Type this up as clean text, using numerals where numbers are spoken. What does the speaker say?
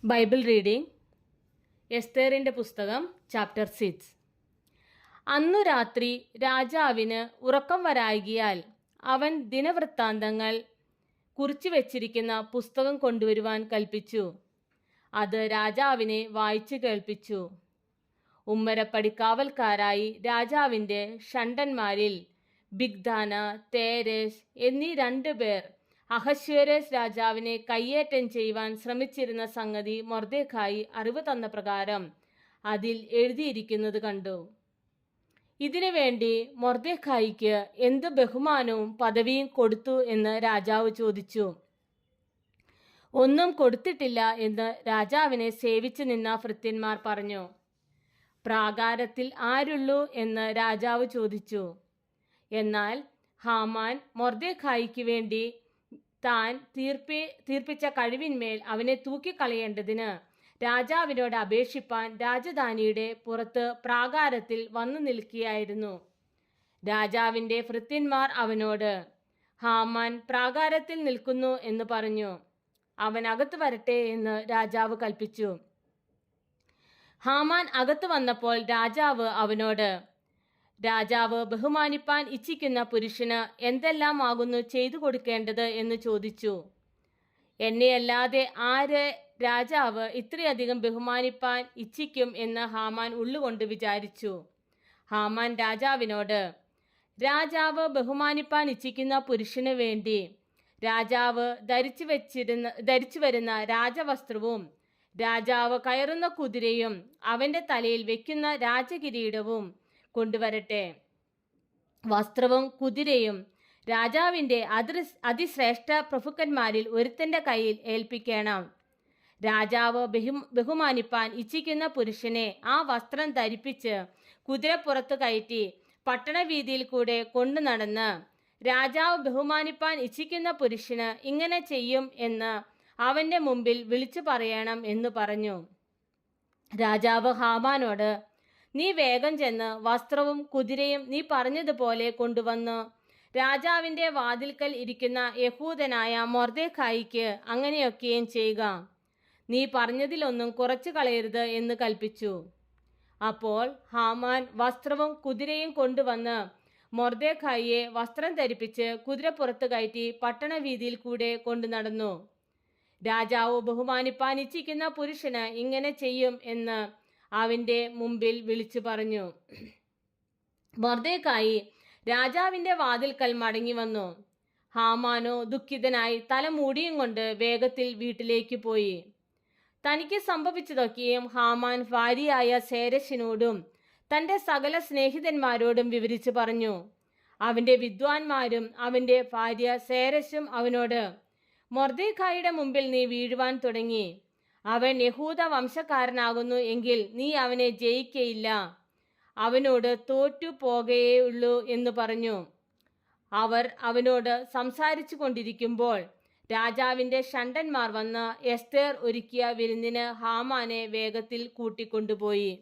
Bible reading എസ്തേറിൻ്റെ പുസ്തകം chapter 6. അന്നു രാത്രി രാജാവിന് ഉറക്കം വരായികയാൽ അവൻ ദിനവൃത്താന്തങ്ങൾ കുറിച്ചു വച്ചിരിക്കുന്ന പുസ്തകം കൊണ്ടുവരുവാൻ കൽപ്പിച്ചു. അത് രാജാവിനെ വായിച്ചു കേൾപ്പിച്ചു. ഉമ്മരപ്പടിക്കാവൽക്കാരായി രാജാവിൻ്റെ ഷണ്ടന്മാരിൽ ബിഗ്ദാന, തേരേശ് എന്നീ 2 പേർ അഹശ്വേരോസ് രാജാവിനെ കയ്യേറ്റം ചെയ്യുവാൻ ശ്രമിച്ചിരുന്ന സംഗതി മൊർദെഖായി അറിവ് തന്ന പ്രകാരം അതിൽ എഴുതിയിരിക്കുന്നത് കണ്ടു. ഇതിനു വേണ്ടി മൊർദെഖായിക്ക് എന്ത് ബഹുമാനവും പദവിയും കൊടുത്തു എന്ന് രാജാവ് ചോദിച്ചു. ഒന്നും കൊടുത്തിട്ടില്ല എന്ന് രാജാവിനെ സേവിച്ചു നിന്ന ഭൃത്യന്മാർ പറഞ്ഞു. പ്രാകാരത്തിൽ ആരുള്ളൂ എന്ന് രാജാവ് ചോദിച്ചു. എന്നാൽ ഹാമാൻ മൊർദെഖായിക്ക് വേണ്ടി താൻ തീർപ്പിച്ച കഴിവിന്മേൽ അവനെ തൂക്കിക്കളയേണ്ടതിന് രാജാവിനോട് അപേക്ഷിപ്പാൻ രാജധാനിയുടെ പുറത്ത് പ്രാകാരത്തിൽ വന്നു നിൽക്കുകയായിരുന്നു. രാജാവിൻ്റെ ഭൃത്യന്മാർ അവനോട്, ഹാമാൻ പ്രാകാരത്തിൽ നിൽക്കുന്നു എന്ന് പറഞ്ഞു. അവൻ അകത്ത് വരട്ടെ എന്ന് രാജാവ് കൽപ്പിച്ചു. ഹാമാൻ അകത്ത് വന്നപ്പോൾ രാജാവ് അവനോട്, രാജാവ് ബഹുമാനിപ്പാൻ ഇച്ഛിക്കുന്ന പുരുഷന് എന്തെല്ലാമാകുന്നു ചെയ്തു കൊടുക്കേണ്ടത് എന്ന് ചോദിച്ചു. എന്നെയല്ലാതെ ആര് രാജാവ് ഇത്രയധികം ബഹുമാനിപ്പാൻ ഇച്ഛിക്കും എന്ന് ഹാമാൻ ഉള്ളുകൊണ്ട് വിചാരിച്ചു. ഹാമാൻ രാജാവിനോട്, രാജാവ് ബഹുമാനിപ്പാൻ ഇച്ഛിക്കുന്ന പുരുഷന് വേണ്ടി രാജാവ് ധരിച്ചു വരുന്ന രാജവസ്ത്രവും രാജാവ് കയറുന്ന കുതിരയും അവൻ്റെ തലയിൽ വെക്കുന്ന രാജകിരീടവും കൊണ്ടുവരട്ടെ. വസ്ത്രവും കുതിരയും രാജാവിൻ്റെ അതിശ്രേഷ്ഠ പ്രഭുക്കന്മാരിൽ ഒരുത്തൻ്റെ കയ്യിൽ ഏൽപ്പിക്കണം. രാജാവ് ബഹുമാനിപ്പാൻ ഇച്ഛിക്കുന്ന പുരുഷനെ ആ വസ്ത്രം ധരിപ്പിച്ച് കുതിരപ്പുറത്ത് കയറ്റി പട്ടണവീതിയിൽ കൂടെ കൊണ്ടു നടന്ന്, രാജാവ് ബഹുമാനിപ്പാൻ ഇച്ഛിക്കുന്ന പുരുഷന് ഇങ്ങനെ ചെയ്യും എന്ന് അവൻ്റെ മുമ്പിൽ വിളിച്ചു പറയണം എന്ന് പറഞ്ഞു. രാജാവ് ഹാമാനോട്, നീ വേഗം ചെന്ന് വസ്ത്രവും കുതിരയും നീ പറഞ്ഞതുപോലെ കൊണ്ടുവന്നു രാജാവിൻ്റെ വാതിൽക്കൽ ഇരിക്കുന്ന യഹൂദനായ മൊർദെഖായിക്ക് അങ്ങനെയൊക്കെയും ചെയ്യുക. നീ പറഞ്ഞതിലൊന്നും കുറച്ചു കളയരുത് എന്ന് കൽപ്പിച്ചു. അപ്പോൾ ഹാമാൻ വസ്ത്രവും കുതിരയും കൊണ്ടുവന്ന് മൊർദെഖായിയെ വസ്ത്രം ധരിപ്പിച്ച് കുതിരപ്പുറത്ത് കയറ്റി പട്ടണവീതിയിൽ കൂടെ കൊണ്ടു നടന്നു. രാജാവ് ബഹുമാനിപ്പാൻ ഇച്ഛിക്കുന്ന പുരുഷന് ഇങ്ങനെ ചെയ്യും എന്ന് അവൻ്റെ മുമ്പിൽ വിളിച്ചു പറഞ്ഞു. മൊർദെഖായി രാജാവിൻ്റെ വാതിൽക്കൽ മടങ്ങി വന്നു. ഹാമാനോ ദുഃഖിതനായി തല മൂടിയും കൊണ്ട് വേഗത്തിൽ വീട്ടിലേക്ക് പോയി. തനിക്ക് സംഭവിച്ചതൊക്കെയും ഹാമാൻ ഭാര്യയായ സേരശിനോടും തൻ്റെ സകല സ്നേഹിതന്മാരോടും വിവരിച്ചു പറഞ്ഞു. അവൻ്റെ വിദ്വാൻമാരും അവൻ്റെ ഭാര്യ സേരശും അവനോട്, മൊർദെഖായിയുടെ മുമ്പിൽ നീ വീഴുവാൻ തുടങ്ങി. അവൻ യഹൂദ വംശക്കാരനാകുന്നു എങ്കിൽ നീ അവനെ ജയിക്കയില്ല, അവനോട് തോറ്റു പോകേയുള്ളൂ എന്ന് പറഞ്ഞു. അവർ അവനോട് സംസാരിച്ചു കൊണ്ടിരിക്കുമ്പോൾ രാജാവിൻ്റെ ഷണ്ടന്മാർ വന്ന് എസ്തേർ ഒരുക്കിയ വിരുന്നിന് ഹാമാനെ വേഗത്തിൽ കൂട്ടിക്കൊണ്ടുപോയി.